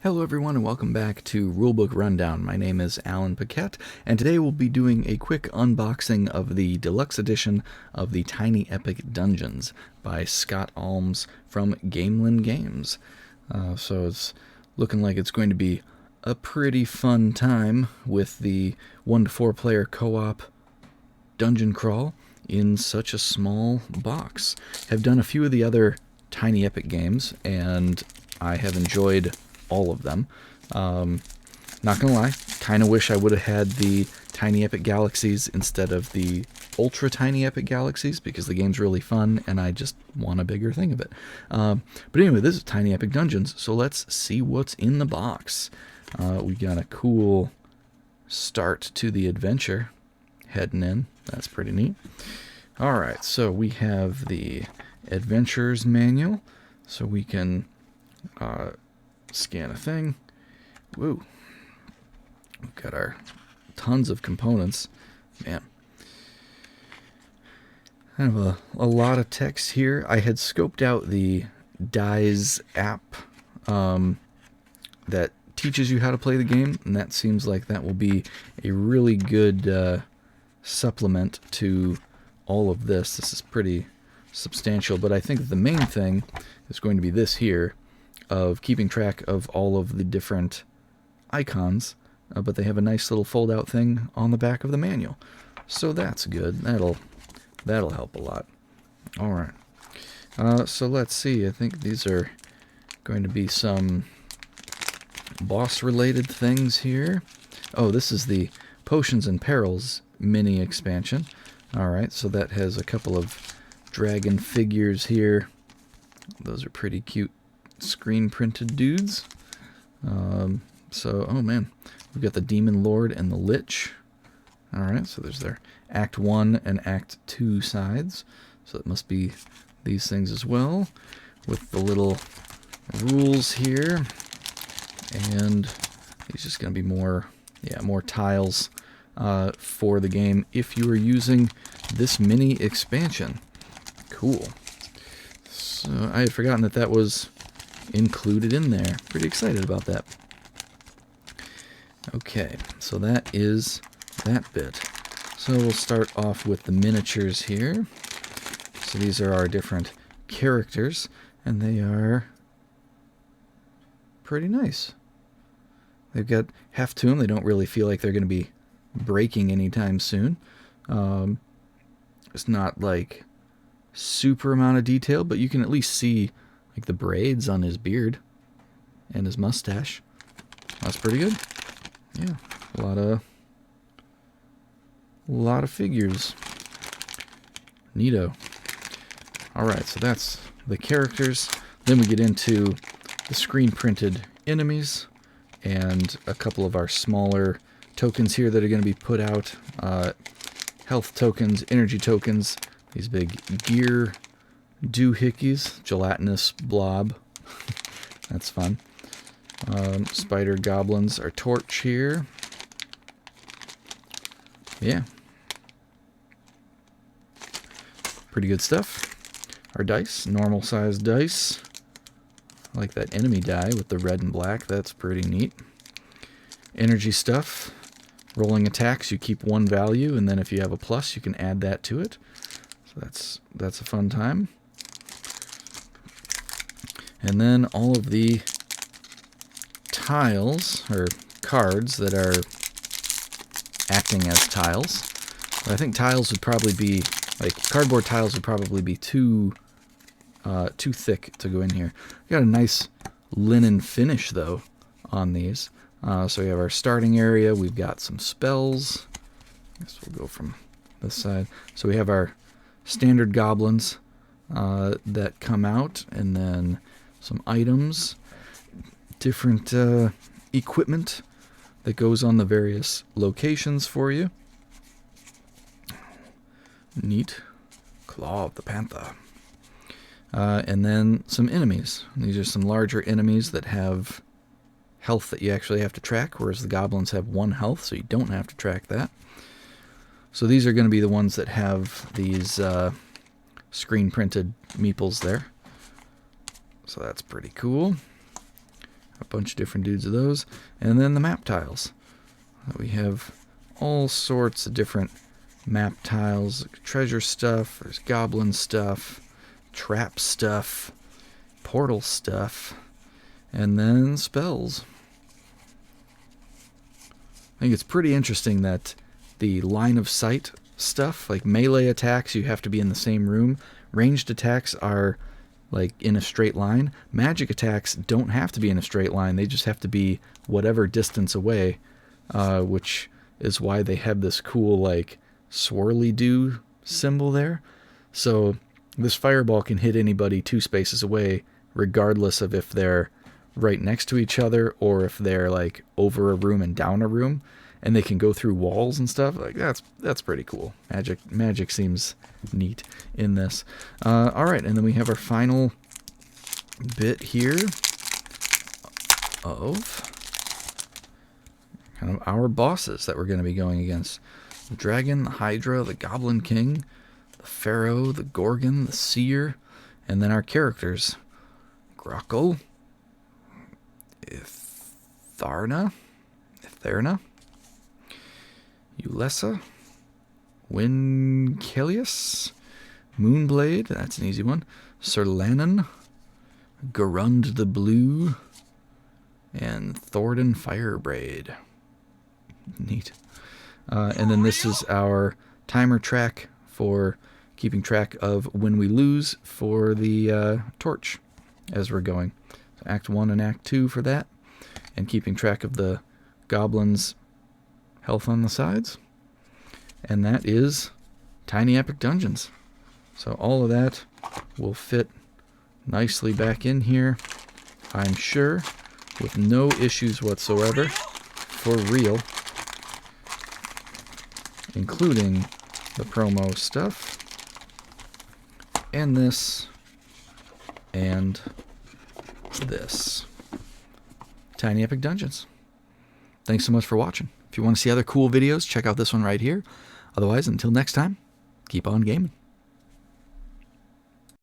Hello everyone and welcome back to Rulebook Rundown. My name is Alan Paquette, and today we'll be doing a quick unboxing of the deluxe edition of the Tiny Epic Dungeons by Scott Almes from Gamelyn Games. So it's looking like it's going to be a pretty fun time with the 1 to 4 player co-op dungeon crawl in such a small box. I've done a few of the other Tiny Epic games and I have enjoyed all of them. Not gonna lie, kind of wish I would have had the Tiny Epic Galaxies instead of the Ultra Tiny Epic Galaxies, because the game's really fun and I just want a bigger thing of it. But anyway, this is Tiny Epic Dungeons, so let's see what's in the box. We got a cool start to the adventure heading in. That's pretty neat. Alright, so we have the Adventurer's Manual, so we can scan a thing. Woo. We've got our tons of components. Man. I have a lot of text here. I had scoped out the Dice app that teaches you how to play the game, and that seems like that will be a really good supplement to all of this. This is pretty substantial, but I think the main thing is going to be this here, of keeping track of all of the different icons, but they have a nice little fold-out thing on the back of the manual, so that's good. That'll help a lot. All right, so let's see. I think these are going to be some boss-related things here. Oh, this is the Potions and Perils mini expansion. All right, so that has a couple of dragon figures here. Those are pretty cute screen printed dudes. Oh man, we've got the Demon Lord and the Lich. Alright, so there's their Act 1 and Act 2 sides. So it must be these things as well, with the little rules here. And these just going to be more tiles for the game if you are using this mini expansion. Cool. So I had forgotten that was included in there. Pretty excited about that. Okay, so that is that bit. So we'll start off with the miniatures here. So these are our different characters, and they are pretty nice. They've got heft to them. They don't really feel like they're going to be breaking anytime soon. It's not like super amount of detail, but you can at least see like the braids on his beard and his mustache. That's pretty good. Yeah, a lot of figures. Neato. Alright, so that's the characters. Then we get into the screen printed enemies and a couple of our smaller tokens here that are going to be put out. Health tokens, energy tokens, these big gear doohickeys, gelatinous blob. That's fun. Spider goblins, our torch here. Yeah. Pretty good stuff. Our dice, normal sized dice. I like that enemy die with the red and black. That's pretty neat. Energy stuff. Rolling attacks, you keep one value, and then if you have a plus, you can add that to it. So that's a fun time. And then all of the tiles, or cards, that are acting as tiles. But I think tiles would probably be, like, cardboard tiles would probably be too thick to go in here. We got a nice linen finish, though, on these. So we have our starting area. We've got some spells. I guess we'll go from this side. So we have our standard goblins that come out, and then some items, different equipment that goes on the various locations for you. Neat. Claw of the Panther. And then some enemies. These are some larger enemies that have health that you actually have to track, whereas the goblins have 1 health, so you don't have to track that. So these are going to be the ones that have these screen printed meeples there. So that's pretty cool. A bunch of different dudes of those. And then the map tiles. We have all sorts of different map tiles. Treasure stuff, there's goblin stuff, trap stuff, portal stuff, and then spells. I think it's pretty interesting that the line of sight stuff, like melee attacks, you have to be in the same room. Ranged attacks are like in a straight line. Magic attacks don't have to be in a straight line. They just have to be whatever distance away, which is why they have this cool like swirly-do symbol there. So this fireball can hit anybody 2 spaces away, regardless of if they're right next to each other or if they're like over a room and down a room, and they can go through walls and stuff. Like that's pretty cool. Magic seems neat in this. All right, and then we have our final bit here of kind of our bosses that we're going to be going against. The dragon, the hydra, the goblin king, the pharaoh, the gorgon, the seer, and then our characters. Grockle, Itharna, Ulessa, Winkelius, Moonblade, that's an easy one, Sir Lannon, Garund the Blue, and Thornton Firebraid. Neat. And then this is our timer track for keeping track of when we lose for the torch as we're going. So Act 1 and Act 2 for that, and keeping track of the goblins' health on the sides. And that is Tiny Epic Dungeons. So all of that will fit nicely back in here, I'm sure, with no issues whatsoever, for real, including the promo stuff, and this, and this. Tiny Epic Dungeons. Thanks so much for watching. If you want to see other cool videos, check out this one right here. Otherwise, until next time, keep on gaming.